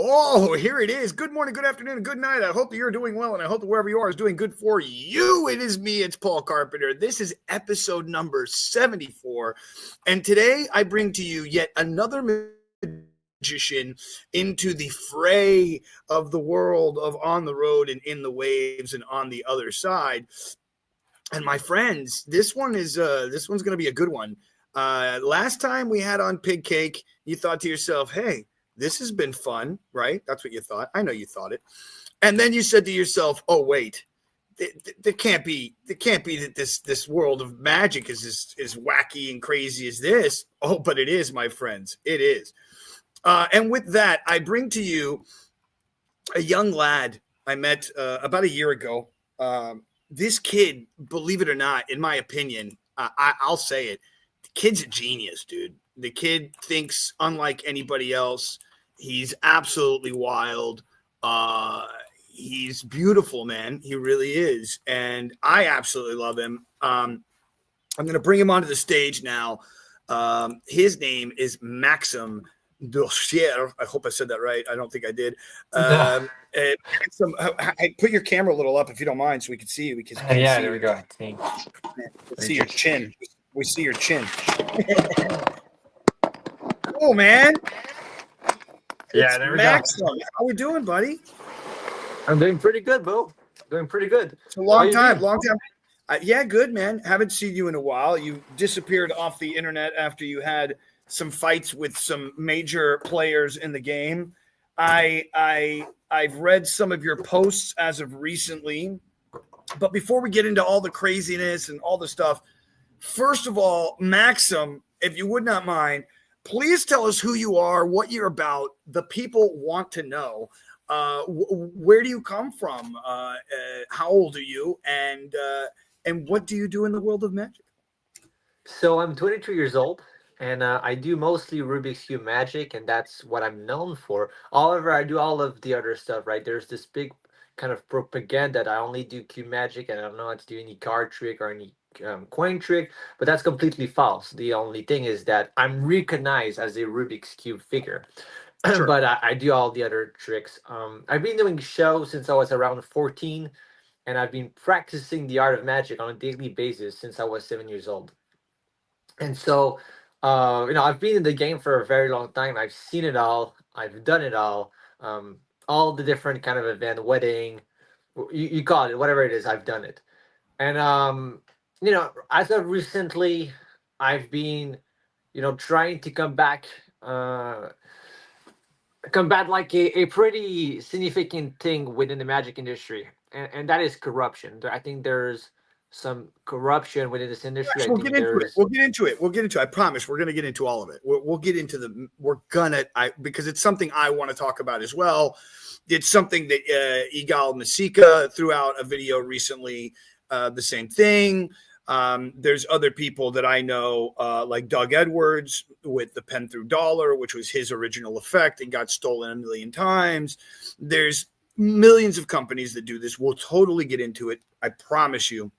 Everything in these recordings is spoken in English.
Oh, here it is. Good morning, good afternoon, and good night. I hope that you're doing well, and I hope that wherever you are is doing good for you. It is me, it's Paul Carpenter. This is episode number 74. And today I bring to you yet another magician into the fray of the world of on the road and in the waves and on the other side. And my friends, this one's going to be a good one. Last time we had on Pig Cake, you thought to yourself, hey, this has been fun, right? That's what you thought. I know you thought it. And then you said to yourself, oh, wait, there can't be that this world of magic is as wacky and crazy as this. Oh, but it is, my friends. It is. And with that, I bring to you a young lad I met about a year ago. This kid, believe it or not, in my opinion, I'll say it. The kid's a genius, dude. The kid thinks unlike anybody else. He's absolutely wild. He's beautiful, man. He really is. And I absolutely love him. I'm going to bring him onto the stage now. His name is Maxim Durocher. I hope I said that right. I don't think I did. Put your camera a little up if you don't mind so we can see you. Yeah, there we go. Let's see your chin. We see your chin. Cool, man. Yeah, there we Maxim. go. How we doing, buddy? I'm doing pretty good, Bo. Doing pretty good. It's a long time. Yeah, good, man. Haven't seen you in a while. You disappeared off the internet after you had some fights with some major players in the game. I've read some of your posts as of recently. But before we get into all the craziness and all the stuff, first of all, Maxim, if you would not mind, please tell us who you are, what you're about. The people want to know. Where do you come from? How old are you? And what do you do in the world of magic? So I'm 22 years old, and I do mostly Rubik's Cube magic, and that's what I'm known for. However, I do all of the other stuff, right? There's this big kind of propaganda that I only do cube magic, and I don't know how to do any card trick or any coin trick, but that's completely false. The only thing is that I'm recognized as a Rubik's Cube figure. Sure. But I do all the other tricks. I've been doing shows since I was around 14, and I've been practicing the art of magic on a daily basis since I was 7 years old. And so, I've been in the game for a very long time. I've seen it all. I've done it all the different kind of event, wedding, you call it, whatever it is, I've done it. And, as of recently, I've been, trying to combat like a pretty significant thing within the magic industry, and that is corruption. I think there's some corruption within this industry. Yes, we'll get into it. I promise we're going to get into all of it. We'll get into because it's something I want to talk about as well. It's something that Igal Masika threw out a video recently, the same thing. There's other people that I know, like Doug Edwards with the pen through dollar, which was his original effect and got stolen a million times. There's millions of companies that do this. We'll totally get into it. I promise you.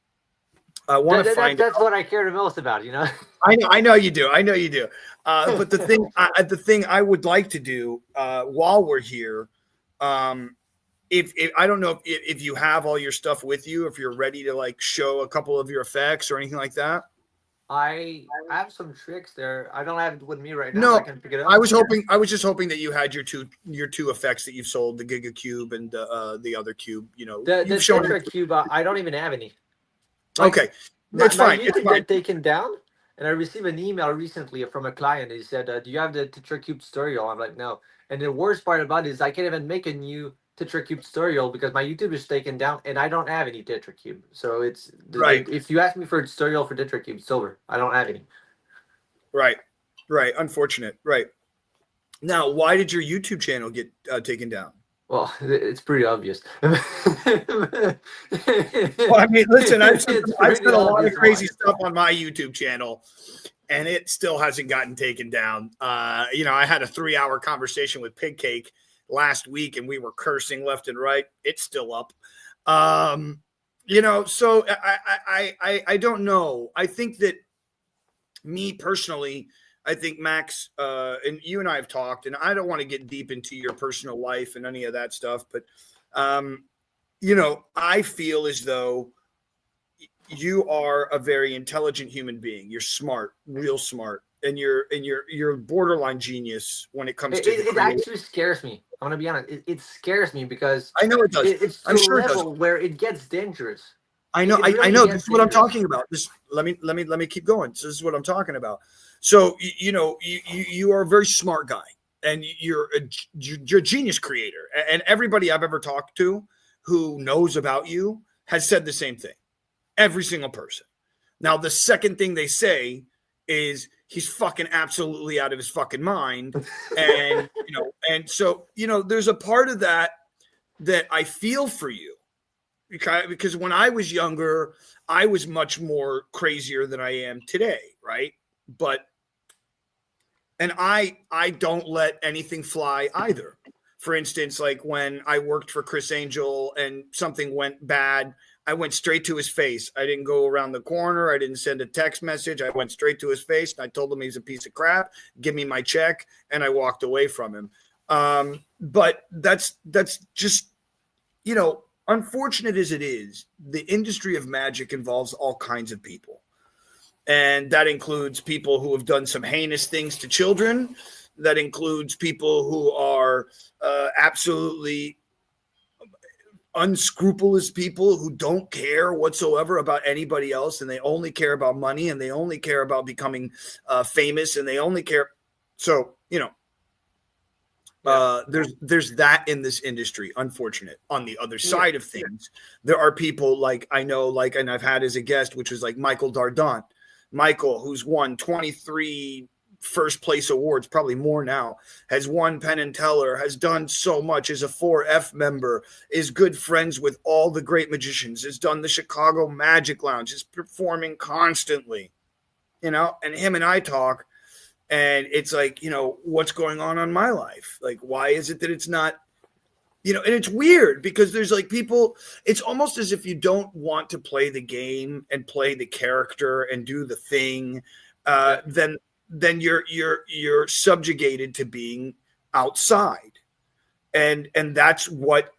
I want to find that's what I care the most about, I know you do. But the thing I would like to do while we're here, if I don't know if you have all your stuff with you, if you're ready to like show a couple of your effects or anything like that. I have some tricks there. I don't have it with me right now. No, I can pick it up. I was just hoping that you had your two effects that you've sold, the GigaCube and the other cube. The Tetra Cube. I don't even have any. Okay, it's fine. It's got taken down, and I received an email recently from a client. He said, "Do you have the Tetra Cube tutorial?" I'm like, "No." And the worst part about it is I can't even make a new Tetra Cube tutorial because my YouTube is taken down, and I don't have any Tetra Cube. So it's right. If you ask me for a tutorial for Tetra Cube, it's over. I don't have any. Right. Unfortunate. Right. Now, why did your YouTube channel get taken down? Well, it's pretty obvious. Well, I mean, listen, I've spent a lot of crazy stuff on my YouTube channel, and it still hasn't gotten taken down. I had a 3-hour conversation with Pig Cake last week, and we were cursing left and right. It's still up. So I don't know. I think that me personally, I think Max, and you and I have talked, and I don't want to get deep into your personal life and any of that stuff, but I feel as though you are a very intelligent human being. You're smart, real smart, and you're borderline genius when it comes to it actually scares me. I'm gonna be honest. It scares me because I know it does. it's to I'm a sure it does. level where it gets dangerous. I know. It I really know. gets This is what I'm dangerous. talking about. Let me keep going. So this is what I'm talking about. So you are a very smart guy, and you're a genius creator. And everybody I've ever talked to who knows about you has said the same thing. Every single person. Now the second thing they say is he's fucking absolutely out of his fucking mind, and and so there's a part of that I feel for you. Because when I was younger, I was much more crazier than I am today, right? And I don't let anything fly either. For instance, like when I worked for Chris Angel and something went bad, I went straight to his face. I didn't go around the corner. I didn't send a text message. I went straight to his face and I told him he's a piece of crap. Give me my check, and I walked away from him. But that's just unfortunate as it is, the industry of magic involves all kinds of people. And that includes people who have done some heinous things to children. That includes people who are absolutely unscrupulous people who don't care whatsoever about anybody else. And they only care about money, and they only care about becoming famous, and they only care. So, there's that in this industry. Unfortunate. On the other side of things, there are people like I know, and I've had as a guest, which was like Michael Dardant. Michael, who's won 23 first place awards, probably more now, has won Penn and Teller, has done so much, is a 4F member, is good friends with all the great magicians, has done the Chicago Magic Lounge, is performing constantly, and him and I talk. And it's like, what's going on my life? Like, why is it that it's not, and it's weird because there's like people, it's almost as if you don't want to play the game and play the character and do the thing. Then you're subjugated to being outside. And that's what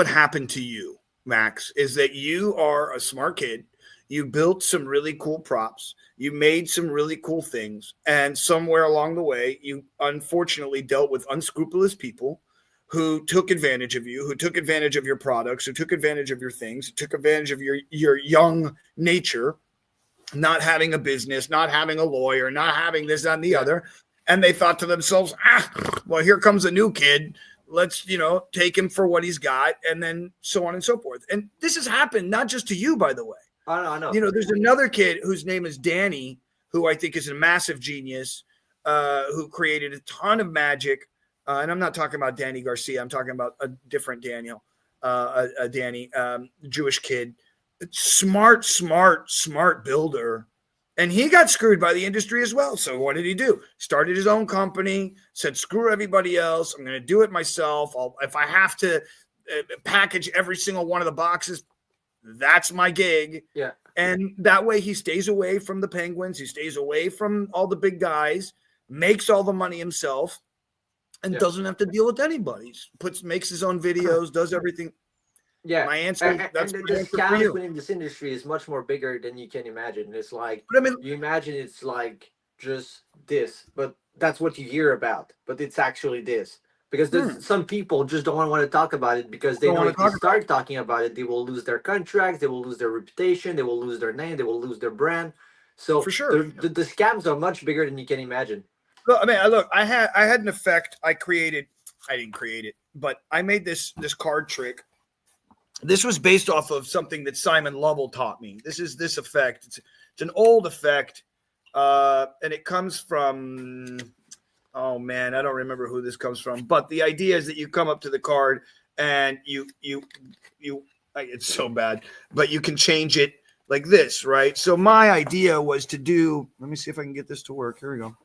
happened to you, Max, is that you are a smart kid. You built some really cool props. You made some really cool things. And somewhere along the way, you unfortunately dealt with unscrupulous people who took advantage of you, who took advantage of your products, who took advantage of your things, who took advantage of your young nature, not having a business, not having a lawyer, not having this, that, and the other. And they thought to themselves, well, here comes a new kid. Let's, take him for what he's got. And then so on and so forth. And this has happened not just to you, by the way. I know. There's another kid whose name is Danny, who I think is a massive genius, who created a ton of magic. And I'm not talking about Danny Garcia. I'm talking about a different Daniel, a Danny, Jewish kid. Smart builder. And he got screwed by the industry as well. So what did he do? Started his own company, said, screw everybody else. I'm going to do it myself. If I have to package every single one of the boxes, that's my gig. Yeah. And that way he stays away from the Penguins. He stays away from all the big guys, makes all the money himself, and doesn't have to deal with anybody. Makes his own videos, does everything. Yeah. My answer, that's and my the answer for scams you. within this industry is much more bigger than you can imagine. It's like, you imagine it's like just this, but that's what you hear about. But it's actually this. Because there's some people just don't want to talk about it because they know if they start talking about it, they will lose their contracts, they will lose their reputation, they will lose their name, they will lose their brand. So for sure, the scams are much bigger than you can imagine. Look, I had an effect I created. I didn't create it, but I made this card trick. This was based off of something that Simon Lovell taught me. This is this effect. It's an old effect, and it comes from. Oh man, I don't remember who this comes from, but the idea is that you come up to the card and you it's so bad, but you can change it like this, right? So my idea was to do, let me see if I can get this to work. Here we go.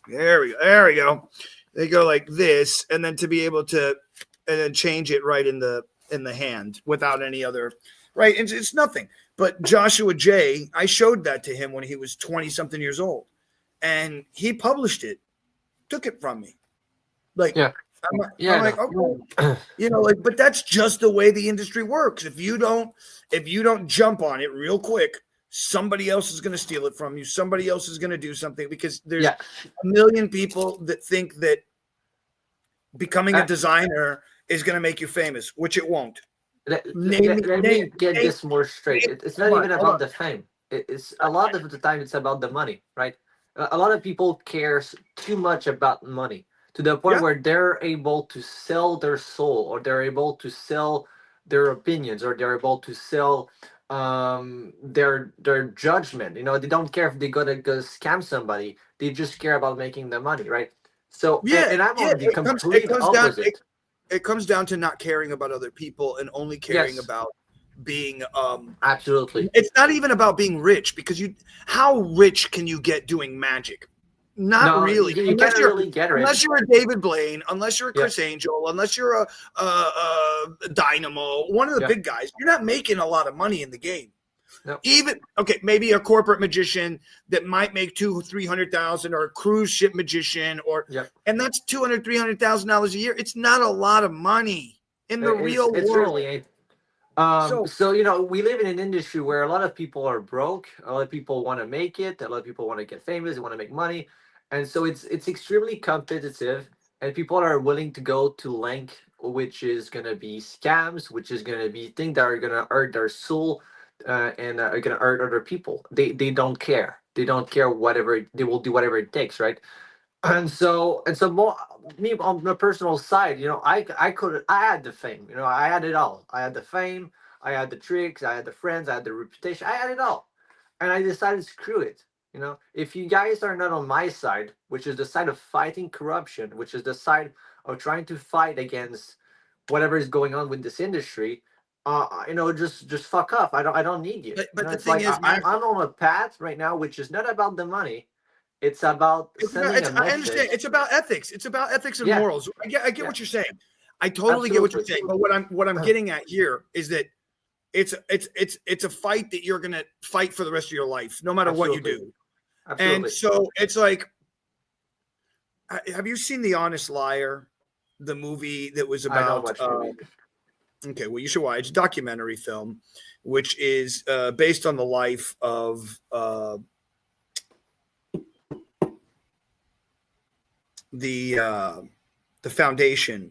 There we go. They go like this, and then to be able to, and then change it right in the hand without any other, right? And it's nothing. But Joshua J, I showed that to him when he was 20 something years old. and he published it, took it from me. Like, Yeah. I'm like, okay, like, but that's just the way the industry works. If you don't jump on it real quick, somebody else is going to steal it from you. Somebody else is going to do something, because there's a million people that think that becoming a designer is going to make you famous, which it won't. Let me get this more straight. It's not even about the fame. It's a lot of the time it's about the money, right? A lot of people cares too much about money, to the point where they're able to sell their soul, or they're able to sell their opinions, or they're able to sell their judgment. They don't care if they gotta go scam somebody. They just care about making the money, right? So and I'm on the complete opposite. It comes down to not caring about other people and only caring about being absolutely. It's not even about being rich, because how rich can you get doing magic? Not really. You can't really get rich. Unless you're a David Blaine, unless you're a Chris Angel, unless you're a Dynamo, one of the big guys. You're not making a lot of money in the game. No. Maybe a corporate magician that might make $200,000-300,000, or a cruise ship magician, and that's $200,000-300,000 a year. It's not a lot of money in the real world. It's really ain't. So we live in an industry where a lot of people are broke. A lot of people want to make it. A lot of people want to get famous. They want to make money, and so it's extremely competitive. And people are willing to go to length, which is going to be scams, which is going to be things that are going to hurt their soul. And are going to hurt other people. They don't care. They don't care. They will do whatever it takes, right? And so more, me on the personal side, I had the fame. I had it all. I had the fame. I had the tricks. I had the friends. I had the reputation. I had it all, and I decided, screw it. If you guys are not on my side, which is the side of fighting corruption, which is the side of trying to fight against whatever is going on with this industry, just fuck off. I don't need you. But the thing is, I'm on a path right now, which is not about the money. It's about sending a message. I understand. It's about ethics. It's about ethics and morals. I get what you're saying. I totally get what you're saying. But what I'm getting at here is that it's a fight that you're gonna fight for the rest of your life, no matter what you do. Absolutely. And so it's like, have you seen The Honest Liar, the movie that was about? Okay, well, you should watch. It's a documentary film, which is based on the life of the foundation.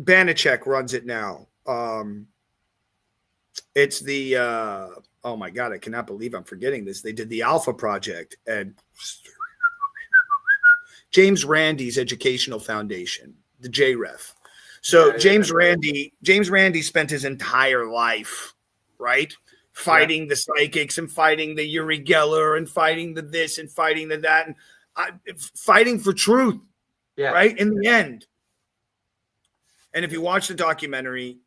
Banachek runs it now. It's the oh my God, I cannot believe I'm forgetting this. They did the Alpha Project and James Randi's Educational Foundation, the JREF. So James Randi spent his entire life, right, fighting the psychics and fighting the Uri Geller and fighting the this and fighting the that and fighting for truth, right, in the end. And if you watch the documentary,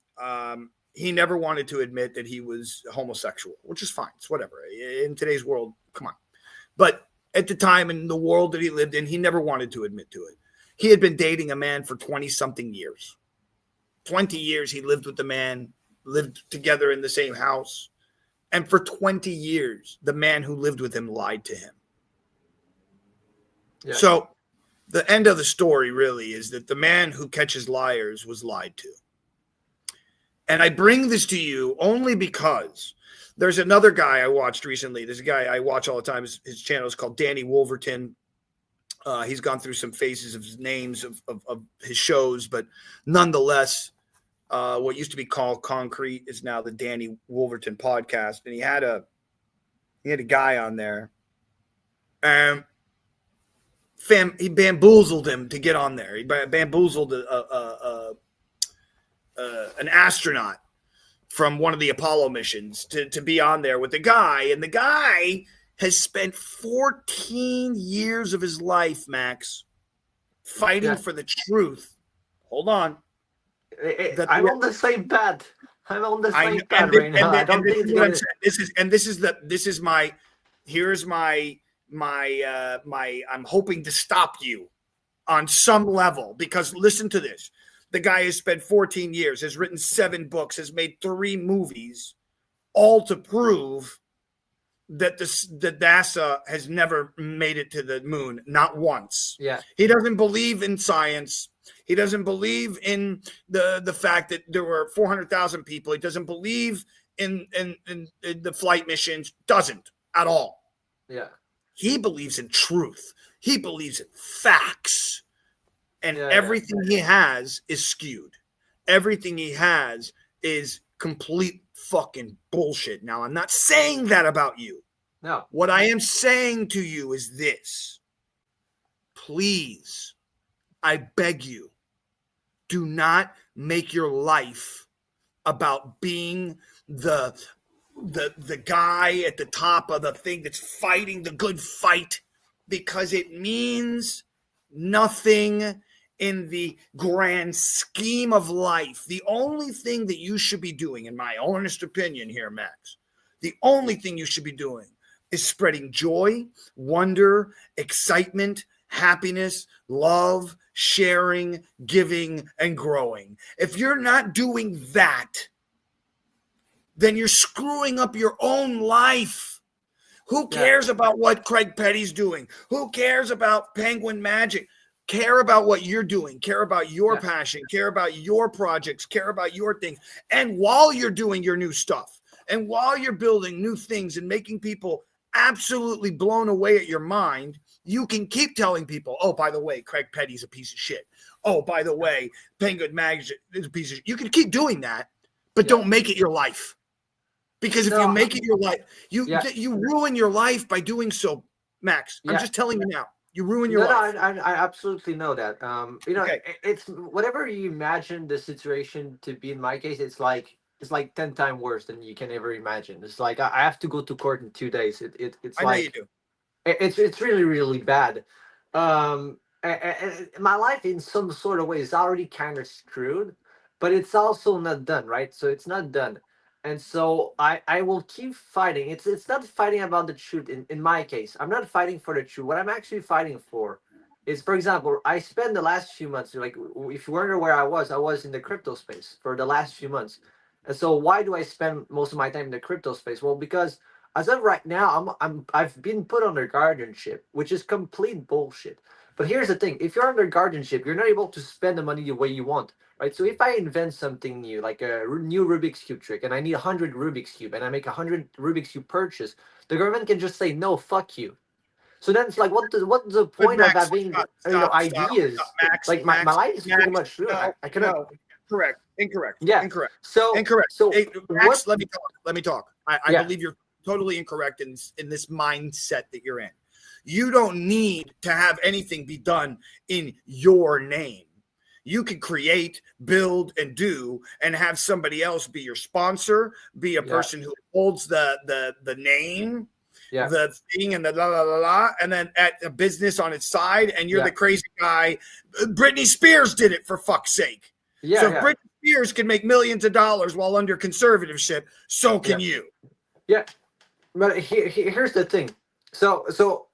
he never wanted to admit that he was homosexual, which is fine. It's whatever. In today's world, come on. But at the time in the world that he lived in, he never wanted to admit to it. He had been dating a man for 20-something years. 20 years he lived with the man, lived together in the same house. And for 20 years, the man who lived with him lied to him. Yeah. So the end of the story really is that the man who catches liars was lied to. And I bring this to you only because there's another guy I watched recently. There's a guy I watch all the time. His channel is called Danny Wolverton. He's gone through some phases of his names of his shows, but nonetheless, what used to be called Concrete is now the Danny Wolverton podcast. And he had a guy on there, and he bamboozled him to get on there. He bamboozled an astronaut from one of the Apollo missions to be on there with the guy, and the guy has spent 14 years of his life, Max, fighting for the truth. Hold on. I'm on the same path. I'm on the same path right now. I don't think this is my I'm hoping to stop you on some level, because listen to this. The guy has spent 14 years, has written 7 books, has made 3 movies, all to prove that that NASA has never made it to the moon, not once. Yeah. He doesn't believe in science. He doesn't believe in the fact that there were 400,000 people. He doesn't believe in the flight missions. Doesn't at all. Yeah. He believes in truth. He believes in facts. And everything he has is skewed. Everything he has is complete fucking bullshit. Now, I'm not saying that about you. No. What I am saying to you is this. Please, I beg you, do not make your life about being the guy at the top of the thing that's fighting the good fight, because it means nothing in the grand scheme of life. The only thing that you should be doing, in my honest opinion here, Max, the only thing you should be doing is spreading joy, wonder, excitement, happiness, love, sharing, giving, and growing. If you're not doing that, then you're screwing up your own life. Who cares about what Craig Petty's doing? Who cares about Penguin Magic? Care about what you're doing. Care about your passion. Care about your projects. Care about your things. And while you're doing your new stuff, and while you're building new things and making people absolutely blown away at your mind, you can keep telling people, oh, by the way, Craig Petty's a piece of shit. Oh, by the way, Penguin Magic is a piece of shit. You can keep doing that, but don't make it your life. Because if you make it your life, you ruin your life by doing so, Max. I'm just telling you now. You ruin your life. No, I absolutely know that. It's whatever you imagine the situation to be. In my case, it's like 10 times worse than you can ever imagine. It's like I have to go to court in 2 days. It's I know you do. It's really, really bad. And my life in some sort of way is already kind of screwed, but it's also not done, right? So it's not done. And so I will keep fighting. It's not fighting about the truth in my case. I'm not fighting for the truth. What I'm actually fighting for is, for example, I spent the last few months, like, if you wonder where I was in the crypto space for the last few months. And so why do I spend most of my time in the crypto space? Well, because as of right now, I've been put under guardianship, which is complete bullshit. But here's the thing: if you're under guardianship, you're not able to spend the money the way you want, right? So if I invent something new, like a new Rubik's Cube trick, and I need 100 Rubik's Cube, and I make 100 Rubik's Cube purchase, the government can just say, no, fuck you. So then it's like, what's the point of having ideas? Max, like my life is pretty much true. I cannot. Correct. Incorrect. Yeah. Incorrect. So incorrect. So hey, Max, let me talk. I believe you're totally incorrect in this mindset that you're in. You don't need to have anything be done in your name. You can create, build, and do, and have somebody else be your sponsor, be a person who holds the name, the thing, and the la la la la, and then at a business on its side, and you're the crazy guy. Britney Spears did it, for fuck's sake. So if Britney Spears can make millions of dollars while under conservatorship, so can you. Yeah, but here's the thing. So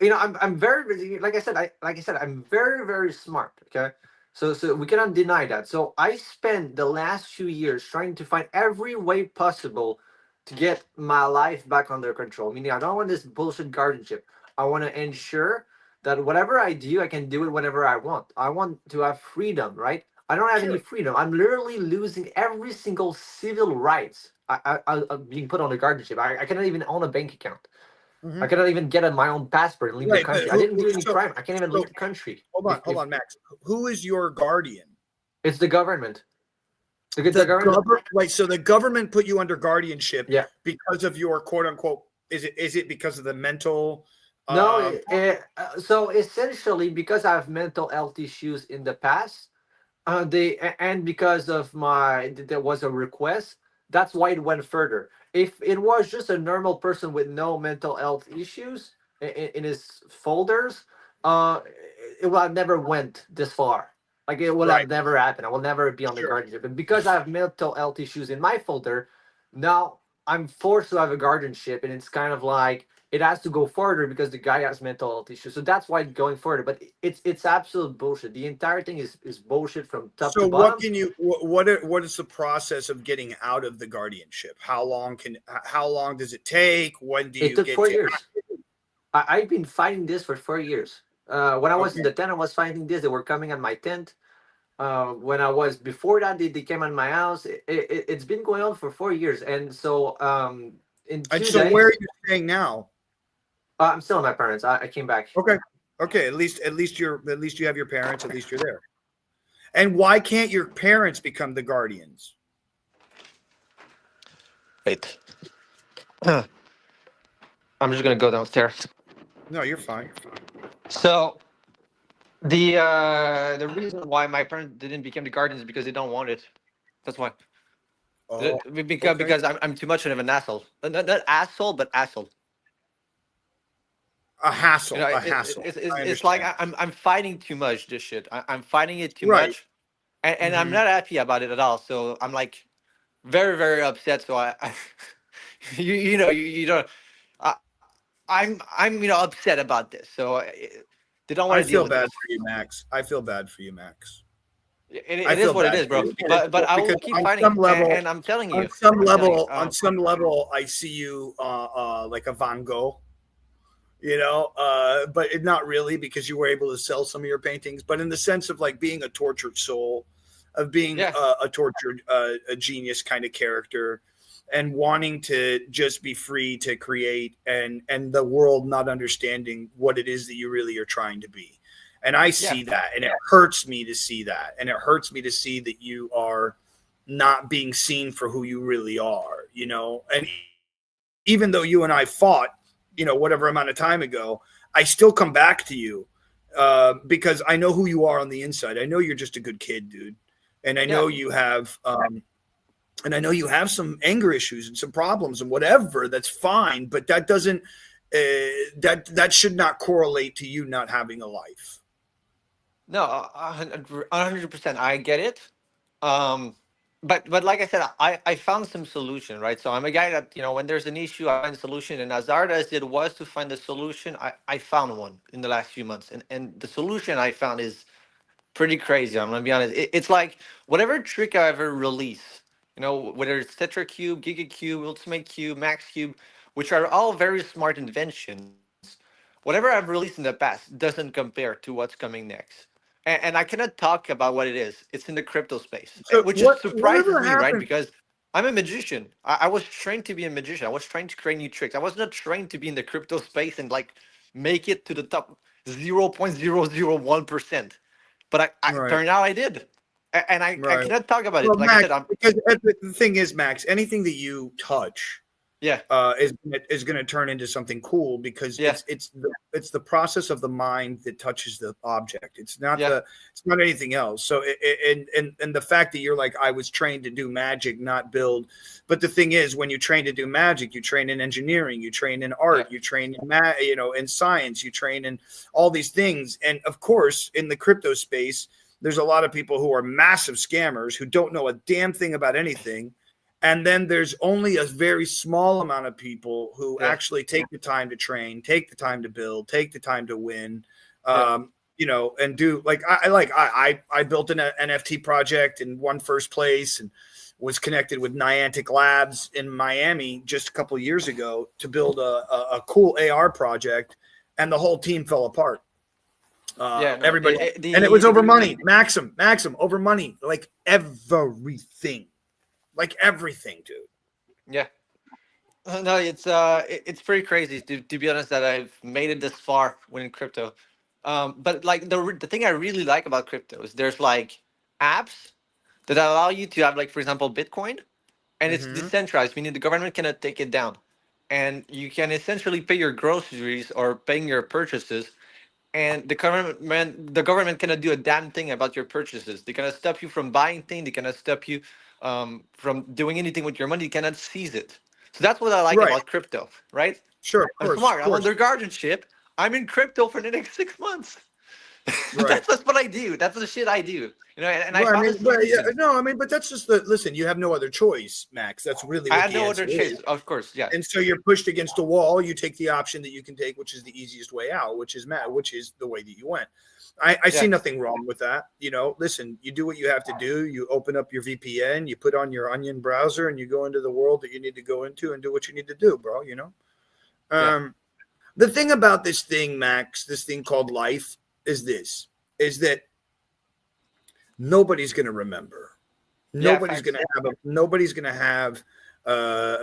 I'm very, like I said, I'm very, very smart. Okay. So we cannot deny that. So I spent the last few years trying to find every way possible to get my life back under control. Meaning, I don't want this bullshit guardianship. I want to ensure that whatever I do, I can do it whenever I want. I want to have freedom, right? I don't have any freedom. I'm literally losing every single civil rights. I'm being put under guardianship. I cannot even own a bank account. Mm-hmm. I cannot even get my own passport and leave the country. I didn't do any crime. I can't even leave the country. Hold on, Max. Who is your guardian? It's the government. The government. Right. So the government put you under guardianship. Because of your quote unquote. Is it because of the mental? No. So essentially, because I have mental health issues in the past, and because of there was a request. That's why it went further. If it was just a normal person with no mental health issues in his folders, it would have never went this far. Like, it would have never happened. I will never be on the guardianship. And because I have mental health issues in my folder, now I'm forced to have a guardianship, and it's kind of like it has to go further because the guy has mental health issues. So that's why it's going further. But it's absolute bullshit. The entire thing is bullshit from top So to what bottom. can you what is the process of getting out of the guardianship? How long does it take? When do It you took get 4 years. to I've been fighting this for 4 years. When I was in Okay. the tent, I was fighting this. They were coming at my tent. When I was before that, they came at my house. It's been going on for 4 years, and so in And two so where are days, you staying now? I'm still at my parents. I came back. Okay. Okay. At least you have your parents, at least you're there. And why can't your parents become the guardians? Wait, I'm just gonna go downstairs. No, you're fine. So the reason why my parents didn't become the guardians is because they don't want it. That's why. Oh, Because okay. I'm too much of an asshole. Not asshole, but asshole. A hassle. You know, A hassle. it's like I'm fighting too much. This shit. I'm fighting it too Right. much, and I'm Mhm. not happy about it at all. So I'm like very very upset. So I you don't. I, I'm upset about this. So they don't want I to deal feel with bad this. for you, Max. I feel bad for you, Max. I It is feel what it bad is, for bro. you But I because will keep fighting it. And I'm telling you, on some level, I see you like a Van Gogh, but not really because you were able to sell some of your paintings, but in the sense of like being a tortured soul, of being yeah, a tortured, a genius kind of character, and wanting to just be free to create, and the world not understanding what it is that you really are trying to be. And I yeah, see that, and it hurts me to see that, and it hurts me to see that you are not being seen for who you really are, and even though you and I fought, whatever amount of time ago, I still come back to you because I know who you are on the inside. I know you're just a good kid, dude, and I yeah. know you have, some anger issues and some problems and whatever. That's fine, but that doesn't that should not correlate to you not having a life. No, 100%. I get it. Um, but like I said, I found some solution, right? So I'm a guy that when there's an issue, I find a solution. And as hard as it was to find a solution, I found one in the last few months, and the solution I found is pretty crazy. I'm gonna be honest. It's like whatever trick I ever release, whether it's Tetra Cube, GigaCube, Ultimate Cube, Max Cube, which are all very smart inventions. Whatever I've released in the past doesn't compare to what's coming next. And I cannot talk about what it is. It's in the crypto space, So which is surprises whatever me, right? happened? Because I'm a magician. I was trained to be a magician. I was trained to create new tricks. I was not trained to be in the crypto space and like make it to the top 0.001%. But I Right, turned out I did. And I right. cannot talk about it. Well, Like I Max, said, I'm because the thing is, Max, anything that you touch yeah, is going to turn into something cool because yeah, it's the process of the mind that touches the object. It's not yeah, anything else. So and the fact that you're like, I was trained to do magic, not build. But the thing is, when you train to do magic, you train in engineering, you train in yeah, art, you train in in science, you train in all these things. And of course, in the crypto space, there's a lot of people who are massive scammers who don't know a damn thing about anything. And then there's only a very small amount of people who yeah, actually take the time to train, take the time to build, take the time to win, yeah, and do like I built an NFT project and won first place and was connected with Niantic Labs in Miami just a couple of years ago to build a cool AR project, and the whole team fell apart. yeah. No, Everybody, and it was the over community. money. Maxim, over money, like everything. Like everything, dude. Yeah. No, it's pretty crazy to be honest that I've made it this far within crypto. But like the thing I really like about crypto is there's like apps that allow you to have like for example Bitcoin, and it's Mm-hmm. decentralized, meaning the government cannot take it down, and you can essentially pay your groceries or paying your purchases, and the government cannot do a damn thing about your purchases. They cannot stop you from buying things. They cannot stop you from doing anything with your money. They cannot seize it. So that's what I like Right. about crypto, right? Sure. Of I'm course. Of smart. I'm course. under guardianship. I'm in crypto for the next 6 months. Right. That's what I do. That's the shit I do. And I Well, I found mean, a but yeah, solution. no, I mean, but that's just listen. You have no other choice, Max. That's really I what had the no answer other is. choice, of course. Yeah, And so you're pushed against a wall. You take the option that you can take, which is the easiest way out, which is which is the way that you went. I see yeah, nothing wrong with that. Listen, you do what you have to do. You open up your VPN, you put on your Onion browser, and you go into the world that you need to go into and do what you need to do, bro. yeah, Um, the thing about this thing, Max, this thing called life, is that nobody's going to remember. yeah. Nobody's Facts. going to have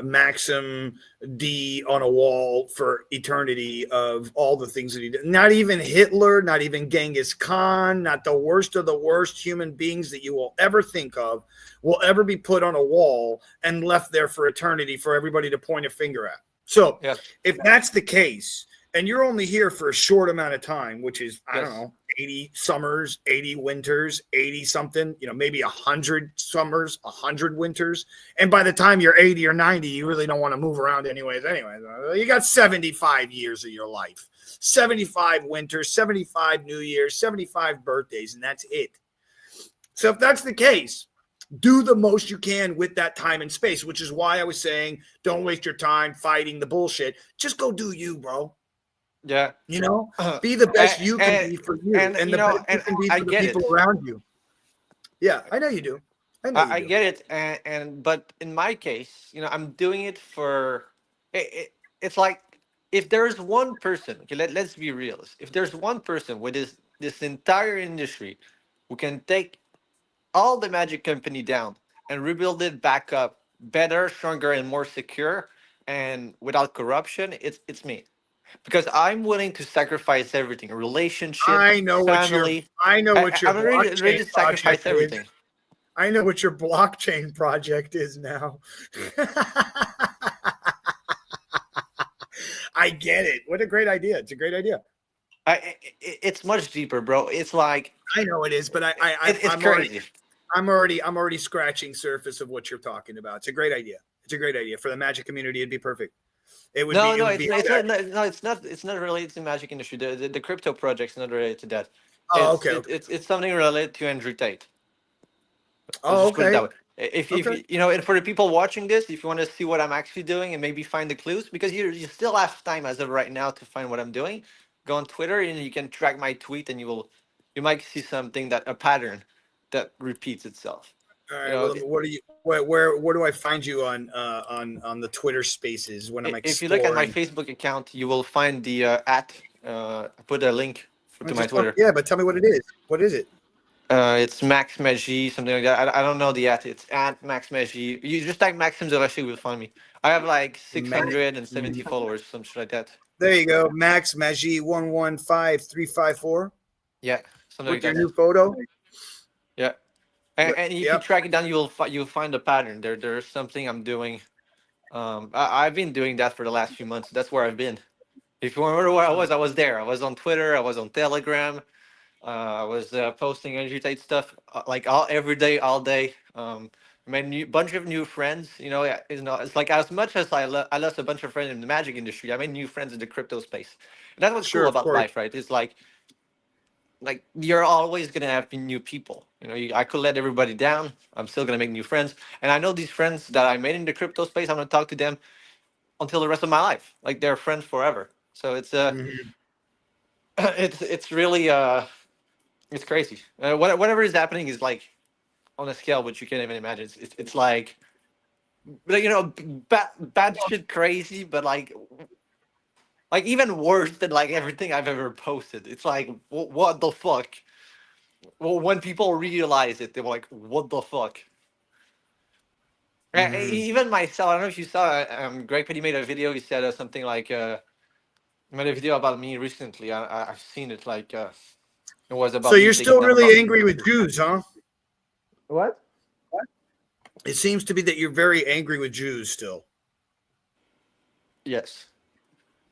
Maxim D on a wall for eternity of all the things that he did. Not even Hitler, not even Genghis Khan, not the worst of the worst human beings that you will ever think of will ever be put on a wall and left there for eternity for everybody to point a finger at. So Yes, if that's the case, and you're only here for a short amount of time, which is, I don't yes, know, 80 summers, 80 winters, 80 something, maybe 100 summers, 100 winters. And by the time you're 80 or 90, you really don't want to move around anyways. You got 75 years of your life, 75 winters, 75 New Year's, 75 birthdays, and that's it. So if that's the case, do the most you can with that time and space, which is why I was saying don't waste your time fighting the bullshit. Just go do you, bro. yeah. Be the best you can and, be for you, and and you the know, best you and can be I for the get people it. around you. Yeah, I know you do. I know you I do. get it, but in my case, I'm doing it for. It's like if there's one person. Okay, let's be realists. If there's one person with this entire industry who can take all the Magic Company down and rebuild it back up better, stronger, and more secure, and without corruption, it's me. Because I'm willing to sacrifice everything: relationship, I know what your family. I know what your I'm ready blockchain to sacrifice project is. everything. I know what your blockchain project is now. I get it. What a great idea. It's a great idea. It's much deeper, bro. It's like I know it is, but it's I'm already crazy. I'm already scratching surface of what you're talking about. It's a great idea. It's a great idea for the Magic community. It'd be perfect. No, It no, would be it's not. exact. No, it's not. It's not related to magic industry. The crypto project's not related to that. Oh, It's okay, it, okay. it's something related to Andrew Tate. Let's Oh, just put it okay, that way. If okay. and for the people watching this, if you want to see what I'm actually doing and maybe find the clues, because you still have time as of right now to find what I'm doing, go on Twitter and you can track my tweet and you might see something that a pattern that repeats itself. All You right. know, Well, what do you? Where do I find you on the Twitter Spaces when I'm if you look at my exploring? Facebook account, you will find the at. I put a link to my Twitter. Yeah, but tell me what it is. What is it? It's Max Magi, something like that. I don't know the at. It's at Max Magi. You just type Maxim Durocher, you will find me. I have like Max. 670 followers, something like that. There you go. Max Magi 115354 Yeah, something like with your that. new photo. Yeah, and if you Yep. track it down, you'll find a pattern. There's something I'm doing. I've been doing that for the last few months. That's where I've been. If you remember where I was there. I was on Twitter. I was on Telegram. I was posting Andrew Tate stuff like all every day, all day. Made new bunch of new friends. Yeah, it's like as much as I lost a bunch of friends in the magic industry, I made new friends in the crypto space. And that's what's Sure, cool of about course. life, right? It's like you're always gonna have new people. I could let everybody down. I'm still gonna make new friends, and I know these friends that I made in the crypto space. I'm gonna talk to them until the rest of my life. Like they're friends forever. So it's Mhm. it's really it's crazy. Whatever is happening is like on a scale which you can't even imagine. It's like, bad shit crazy, but like even worse than like everything I've ever posted. It's like what the fuck. Well, when people realize it, they were like, "What the fuck." Mhm. Even myself, I don't know if you saw. Greg Petty made a video. He said something like, he made a video about me recently. I've seen it. Like, it was So about me you're taking still down really about angry with Jews, huh? what? It seems to be that you're very angry with Jews still. Yes.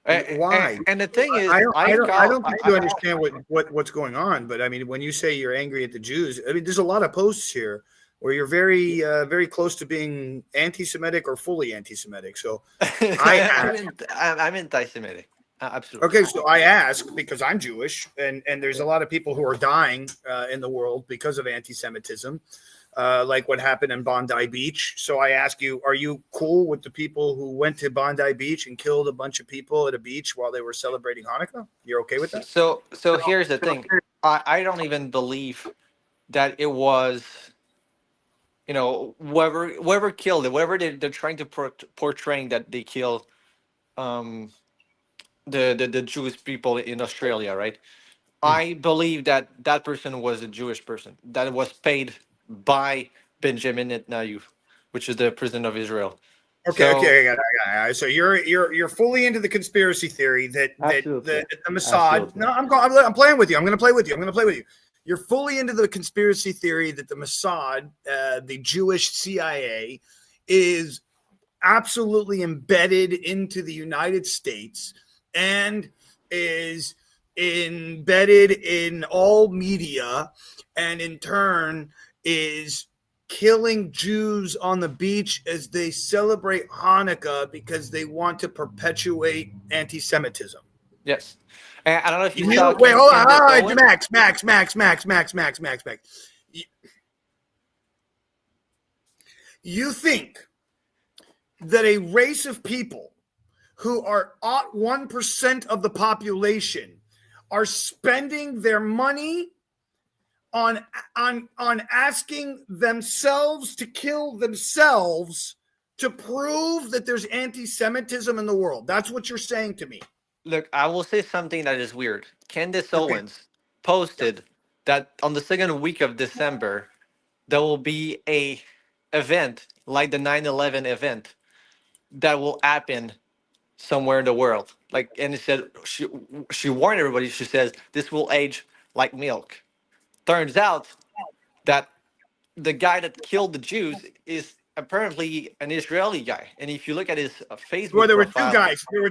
Why? And the thing is, I I call. don't think you understand what's going on. But I mean, when you say you're angry at the Jews, I mean, there's a lot of posts here where you're very close to being anti-Semitic or fully anti-Semitic. So I I'm ask, in, I'm anti-Semitic. Absolutely. Okay, so I ask because I'm Jewish, and there's a lot of people who are dying in the world because of anti-Semitism, like what happened in Bondi Beach. So I ask you, are you cool with the people who went to Bondi Beach and killed a bunch of people at a beach while they were celebrating Hanukkah? You're okay with that? So here's the thing. I don't even believe that it was, whoever killed it, whatever they're trying to portraying that they killed um, the Jewish people in Australia, right? I believe that that person was a Jewish person that was paid by Benjamin Netanyahu, which is the president of Israel. Okay, So, I got it. So you're fully into the conspiracy theory that Absolutely. the Mossad. Absolutely. No, I'm playing with you. I'm going to play with you. You're fully into the conspiracy theory that the Mossad, the Jewish CIA, is absolutely embedded into the United States and is embedded in all media, and in turn is killing Jews on the beach as they celebrate Hanukkah because they want to perpetuate anti-Semitism. yes. And I don't know if you Wait, saw hold on. Candace All right, Owens. Max. You think that a race of people who are 1% of the population are spending their money on asking themselves to kill themselves to prove that there's anti-Semitism in the world? That's what you're saying to me. Look, I will say something that is weird. Candace Okay. Owens posted that on the second week of December there will be a event like the 9/11 event that will happen somewhere in the world. Like, and it said she warned everybody. She says this will age like milk. Turns out that the guy that killed the Jews is apparently an Israeli guy. And if you look at his Facebook Well, there were two profile, guys. There were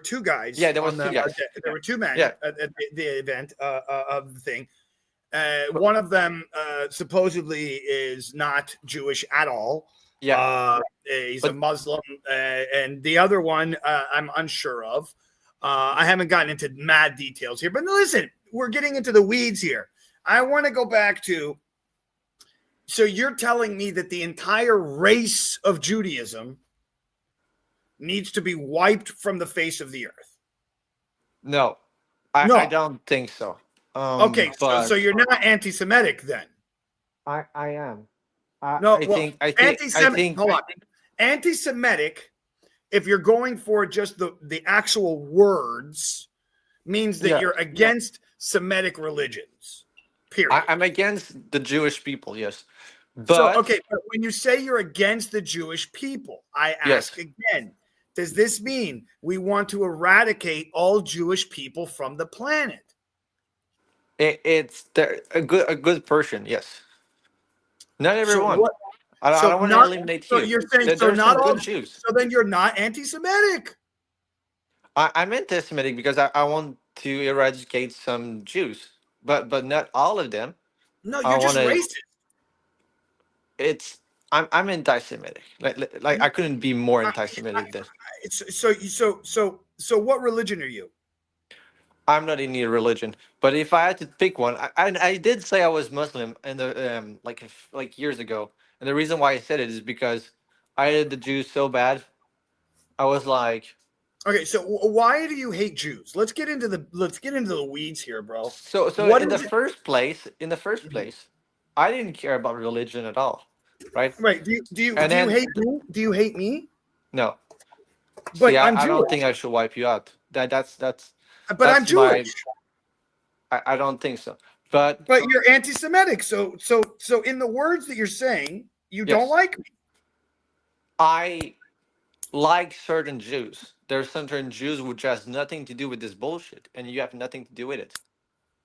two guys. Yeah, there was on two the, guys. There were two men Yeah. at the event of the thing. One of them supposedly is not Jewish at all. Yeah. He's a Muslim, and the other one I'm unsure of. I haven't gotten into mad details here, but listen, we're getting into the weeds here. I want to go back to. So you're telling me that the entire race of Judaism needs to be wiped from the face of the earth? No, No. I don't think so. Okay, but so you're not anti-Semitic then? I am. No, I well, think anti-Semitic. Hold on, anti-Semitic. If you're going for just the actual words, means that you're against Semitic religions. Period. I'm against the Jewish people. Yes, So but okay, but when you say you're against the Jewish people, I ask again, does this mean we want to eradicate all Jewish people from the planet? it's a good person. Yes, not everyone. So I don't want to eliminate so you. you're saying so There's not some all good Jews. So then you're not anti-Semitic. I'm anti-Semitic because I want to eradicate some Jews, but not all of them. No, I you're just wanna- racist. It's I'm anti-Semitic. Like I couldn't be more anti-Semitic than. So what religion are you? I'm not in any religion, but if I had to pick one, I did say I was Muslim in the like years ago, and the reason why I said it is because I hated the Jews so bad. I was like, Okay, so why do you hate Jews? Let's get into the weeds here, bro. so What in the is it- first place, I didn't care about religion at all, right? Right? Do you And then- hate me? Do you hate me? No, But see, I'm I don't Jewish. think I should wipe you out. That's But I'm that's Jewish. I don't think so. But You're anti-Semitic. So in the words that you're saying, you don't Yes. like me. I like certain Jews. There's certain Jews which has nothing to do with this bullshit, and you have nothing to do with it.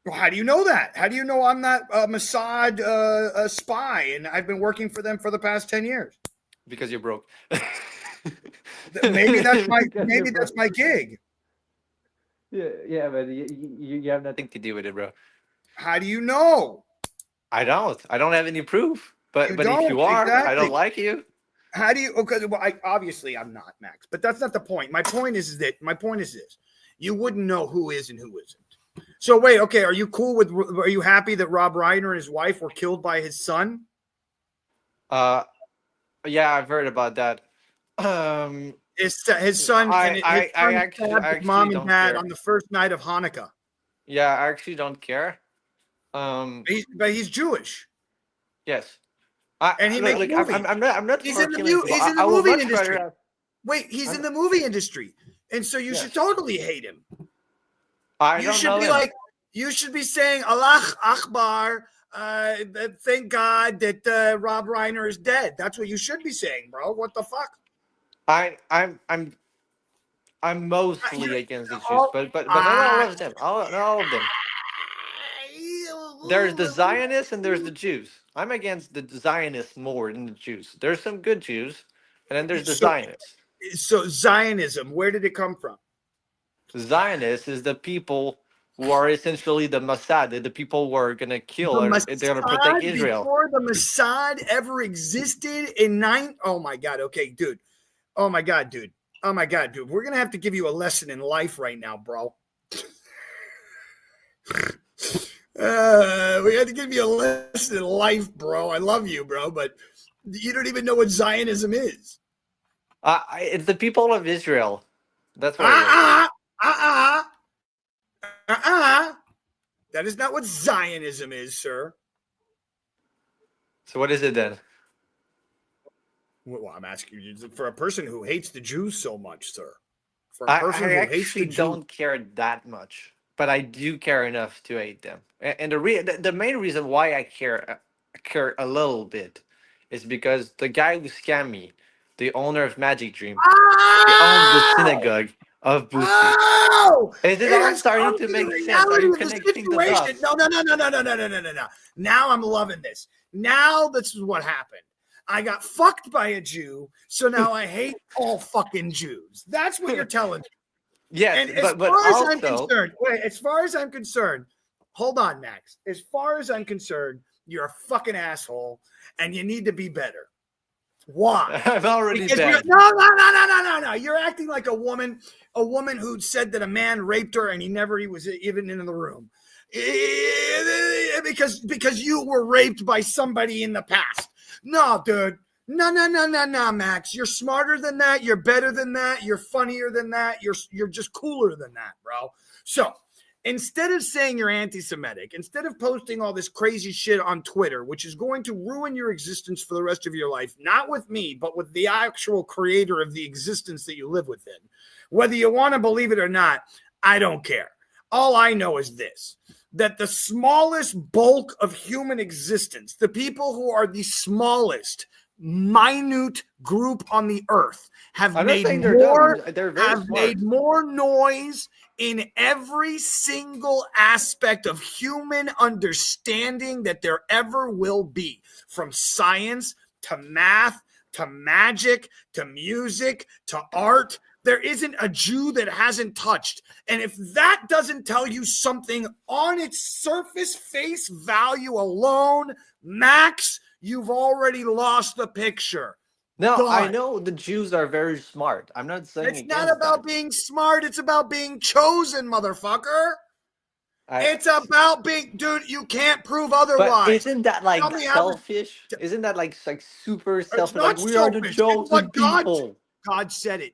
Well, how do you know that? How do you know I'm not a Mossad a spy and I've been working for them for the past 10 years? Because you're broke. Maybe that's Because you're my gig. Yeah, but you have nothing to do with it, bro. How do you know? I don't have any proof. But if don't, you are, I exactly. don't like you. How do you? Okay, well, obviously I'm not, Max, but that's not the point. My point is this: you wouldn't know who is and who isn't. So wait, okay, are you happy that Rob Reiner and his wife were killed by his son? Yeah, I've heard about that. His son and his son stabbed his mom and dad on the first night of Hanukkah. Yeah, I actually don't care. But he's Jewish. Yes. And he makes movies. I'm not. He's in the movie industry. Wait, he's in the movie industry, and so you should totally hate him. You should be saying Allah Akbar. Thank God that Rob Reiner is dead. That's what you should be saying, bro. What the fuck? I'm mostly against the Jews, but not all of them. Not all of them. There's the Zionists and there's the Jews. I'm against the Zionists more than the Jews. There's some good Jews, and then there's the Zionists. So Zionism, where did it come from? Zionists is the people who are essentially the Mossad, the people who are going to kill, they're going to protect Israel. Before the Mossad ever existed oh my God, okay, dude. Oh my God, dude. Oh my God, dude. We're going to have to give you a lesson in life right now, bro. We had to give you a lesson in life, bro. I love you, bro, but you don't even know what Zionism is. It's the people of Israel. That's what it is. That is not what Zionism is, sir. So what is it then? Well, I'm asking you for a person who hates the Jews so much, sir. For a person who hates the Jews, don't care that much, but I do care enough to hate them. And the main reason why I care a little bit is because the guy who scammed me, the owner of Magic Dream, he owns the synagogue of Boosie. Oh! Is it all starting to make sense? Are you connecting the dots? No. Now I'm loving this. Now this is what happened. I got fucked by a Jew, so now I hate all fucking Jews. That's what you're telling me. Yes, and as far as I'm concerned, hold on, Max. As far as I'm concerned, you're a fucking asshole, and you need to be better. Why? I've already been. No. You're acting like a woman who said that a man raped her and he was even in the room. Because you were raped by somebody in the past. No, dude. No, Max. You're smarter than that. You're better than that. You're funnier than that. You're just cooler than that, bro. So instead of saying you're anti-Semitic, instead of posting all this crazy shit on Twitter, which is going to ruin your existence for the rest of your life, not with me, but with the actual creator of the existence that you live within, whether you want to believe it or not, I don't care. All I know is this, that the smallest bulk of human existence, the people who are the smallest, minute group on the earth have made more noise in every single aspect of human understanding that there ever will be, from science to math to magic to music to art. There isn't a Jew that hasn't touched. And if that doesn't tell you something on its surface face value alone, Max, you've already lost the picture. No, Done. I know the Jews are very smart. I'm not saying it's not about being smart. It's about being chosen, motherfucker. It's about being, dude, you can't prove otherwise. But isn't that like selfish? Isn't that like super selfish? Like we are the chosen people. God said it.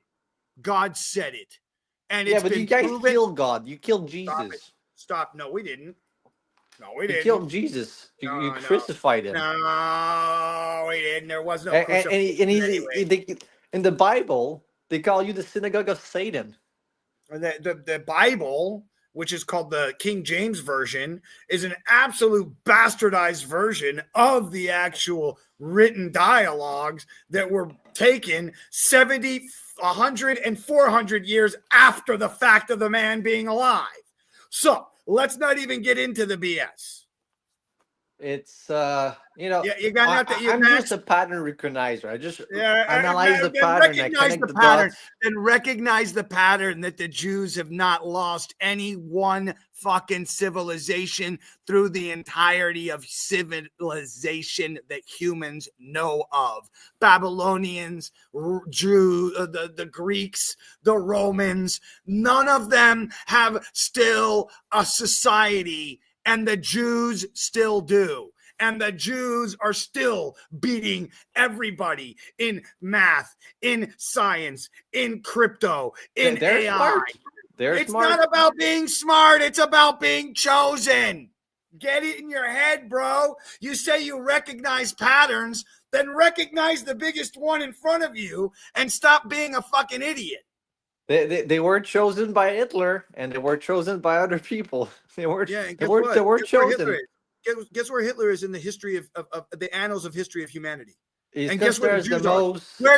God said it. And yeah, but you guys killed God. You killed Jesus. Stop. No, we didn't. No, we didn't. You killed Jesus. You crucified him. No, we didn't. There was no crucifixion. In the Bible, they call you the synagogue of Satan. The Bible, which is called the King James Version, is an absolute bastardized version of the actual written dialogues that were taken 70, 100, and 400 years after the fact of the man being alive. So let's not even get into the BS. It's you know, Yeah, you got nothing. I'm just a pattern recognizer. I just analyze the Then pattern. I recognize connect the the pattern. dots. Then recognize the pattern that the Jews have not lost any one fucking civilization through the entirety of civilization that humans know of. Babylonians, Jew, the Greeks, the Romans, none of them have still a society, and the Jews still do. And the Jews are still beating everybody in math, in science, in crypto, in They're AI. smart. They're It's smart. not about being smart. It's about being chosen. Get it in your head, bro. You say you recognize patterns, then recognize the biggest one in front of you and stop being a fucking idiot. They were chosen by Hitler, and they were chosen by other people. They were Yeah, and they guess were what? they were Guess where Hitler chosen. is? Guess where Hitler is in the history of the annals of history of humanity. He's And guess where the considered the Jews are?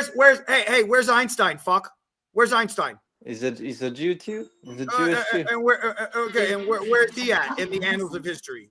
most. Where's Einstein? Fuck. Where's Einstein? Is it? He's a Jew too? He's a Jewish Jew. And where's he at in the annals of history?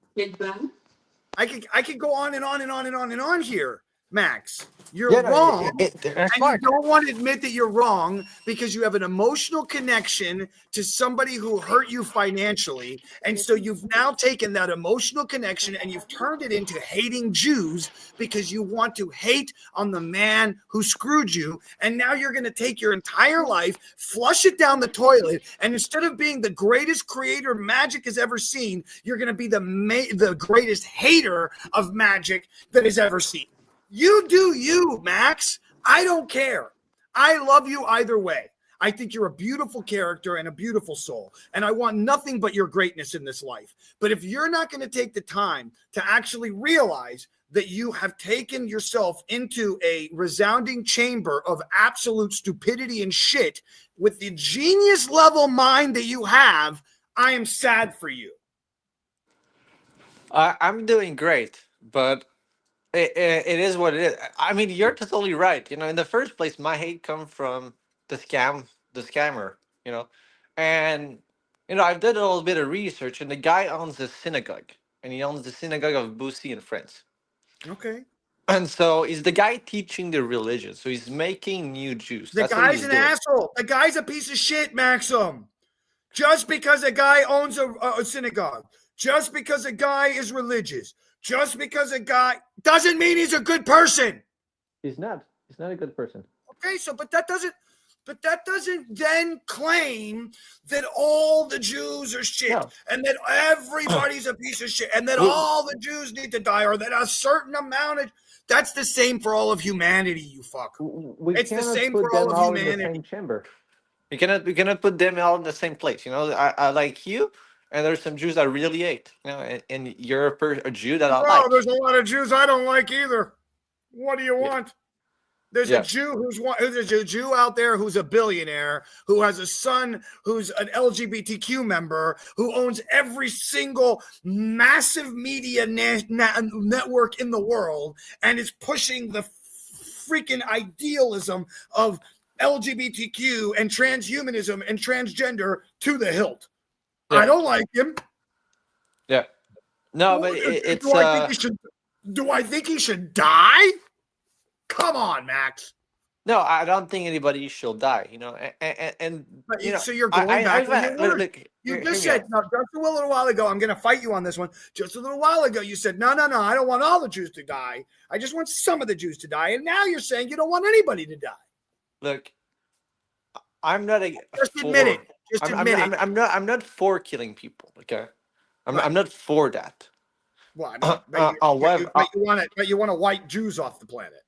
I could go on and on and on and on and on here, Max. You're wrong. They're And smart. you don't want to admit that you're wrong because you have an emotional connection to somebody who hurt you financially. And so you've now taken that emotional connection and you've turned it into hating Jews because you want to hate on the man who screwed you. And now you're going to take your entire life, flush it down the toilet. And instead of being the greatest creator magic has ever seen, you're going to be the greatest hater of magic that has ever seen. You do you, Max. I don't care. I love you either way. I think you're a beautiful character and a beautiful soul. And I want nothing but your greatness in this life. But if you're not going to take the time to actually realize that you have taken yourself into a resounding chamber of absolute stupidity and shit with the genius level mind that you have, I am sad for you. I'm doing great, but it is what it is. I mean, you're totally right. You know, in the first place, my hate come from the scammer. You know, and I've done a little bit of research, and the guy owns a synagogue, and he owns the synagogue of Bussy in France. Okay. And so he's the guy teaching the religion. So he's making new Jews. The That's what guy's he's an doing. asshole. The guy's a piece of shit, Maxim. Just because a guy owns a synagogue, just because a guy is religious, just because a guy doesn't mean he's a good person. He's not. He's not a good person. Okay, but that doesn't then claim that all the Jews are shit, No. and that everybody's a piece of shit, and that all the Jews need to die, or that a certain amount of. That's the same for all of humanity, you fuck. It's the same for all of humanity. In the same chamber. We cannot put them all in the same place. You know, I like you, and there's some Jews I really hate. You know, and you're a Jew that I like. Oh, there's a lot of Jews I don't like either. What do you want? There's a Jew there's a Jew out there who's a billionaire, who has a son who's an LGBTQ member, who owns every single massive media network in the world, and is pushing the freaking idealism of LGBTQ and transhumanism and transgender to the hilt. Yeah. I don't like him. Yeah. No, but it's. Do I think he should die? Come on, Max. No, I don't think anybody should die. You know, and But you know, so you're going back. You just said, no. just a little while ago, I'm going to fight you on this one. Just a little while ago, you said, no, I don't want all the Jews to die. I just want some of the Jews to die. And now you're saying you don't want anybody to die. Look, I'm not a. Just admit it. Just admit it. I'm not for killing people. Okay, I'm not for that. Well, but you want to wipe Jews off the planet.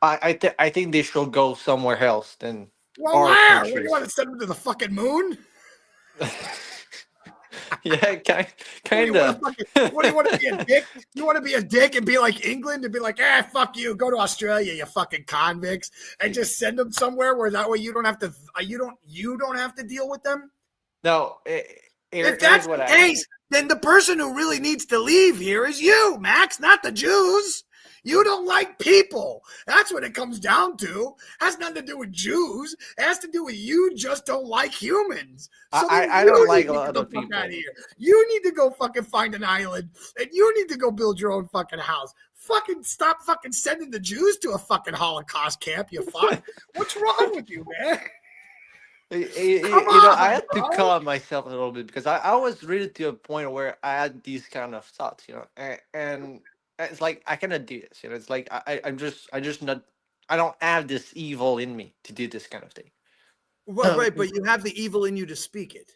I think they should go somewhere else than. Well, where? What, you want to send them to the fucking moon? Yeah, kind of. What do you want to be, a dick? You want to be a dick and be like England and be like, fuck you, go to Australia, you fucking convicts, and just send them somewhere where that way you don't have to deal with them? No, if that's the case, then the person who really needs to leave here is you, Max, not the Jews. You don't like people. That's what it comes down to. It has nothing to do with Jews. It has to do with you just don't like humans. So I don't like a need to lot go of fuck people. out of here. You need to go fucking find an island, and you need to go build your own fucking house. Fucking stop fucking sending the Jews to a fucking Holocaust camp, you fuck. What's wrong with you, man? Come on, I had to bro. calm myself a little bit because I was really to a point where I had these kind of thoughts, and it's like I cannot do this, It's like I just not, I don't have this evil in me to do this kind of thing. Right, but you have the evil in you to speak it.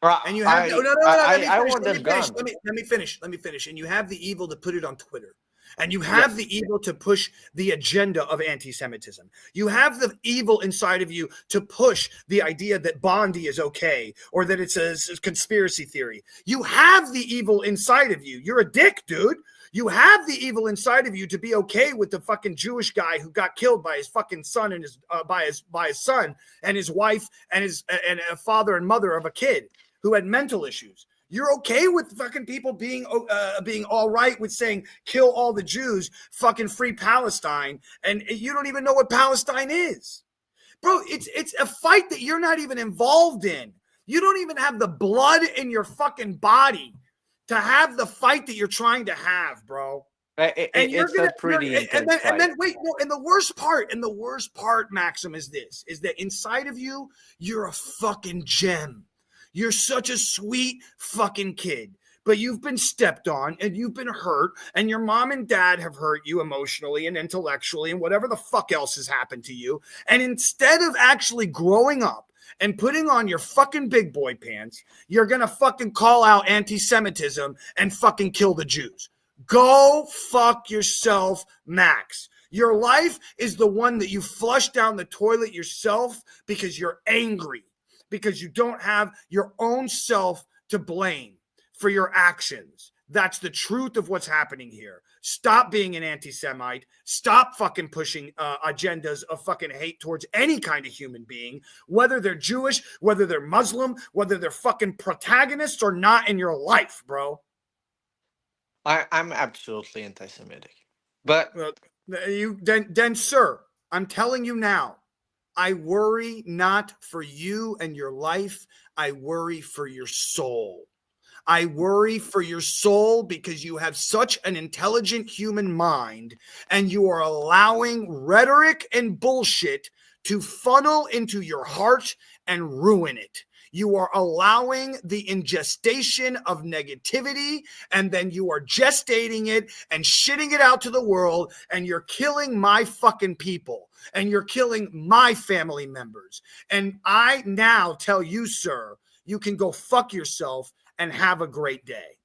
And you have I want them gone. Let me finish. And you have the evil to put it on Twitter. And you have the evil to push the agenda of anti-Semitism. You have the evil inside of you to push the idea that Bondi is okay or that it's a conspiracy theory. You have the evil inside of you. You're a dick, dude. You have the evil inside of you to be okay with the fucking Jewish guy who got killed by his fucking son and his by his son and his wife and his and a father and mother of a kid who had mental issues. You're okay with fucking people being all right with saying kill all the Jews, fucking free Palestine, and you don't even know what Palestine is, bro. It's a fight that you're not even involved in. You don't even have the blood in your fucking body to have the fight that you're trying to have, bro. It's a pretty intense fight. And then wait, no. And the worst part, Maxim, is this: is that inside of you, you're a fucking gem. You're such a sweet fucking kid, but you've been stepped on and you've been hurt and your mom and dad have hurt you emotionally and intellectually and whatever the fuck else has happened to you. And instead of actually growing up and putting on your fucking big boy pants, you're going to fucking call out anti-Semitism and fucking kill the Jews. Go fuck yourself, Max. Your life is the one that you flush down the toilet yourself because you're angry. Because you don't have your own self to blame for your actions. That's the truth of what's happening here. Stop being an anti-Semite. Stop fucking pushing agendas of fucking hate towards any kind of human being, whether they're Jewish, whether they're Muslim, whether they're fucking protagonists or not in your life, bro. I'm absolutely anti-Semitic. But then, sir, I'm telling you now, I worry not for you and your life. I worry for your soul. I worry for your soul because you have such an intelligent human mind and you are allowing rhetoric and bullshit to funnel into your heart and ruin it. You are allowing the ingestation of negativity, and then you are gestating it and shitting it out to the world, and you're killing my fucking people, and you're killing my family members. And I now tell you, sir, you can go fuck yourself and have a great day.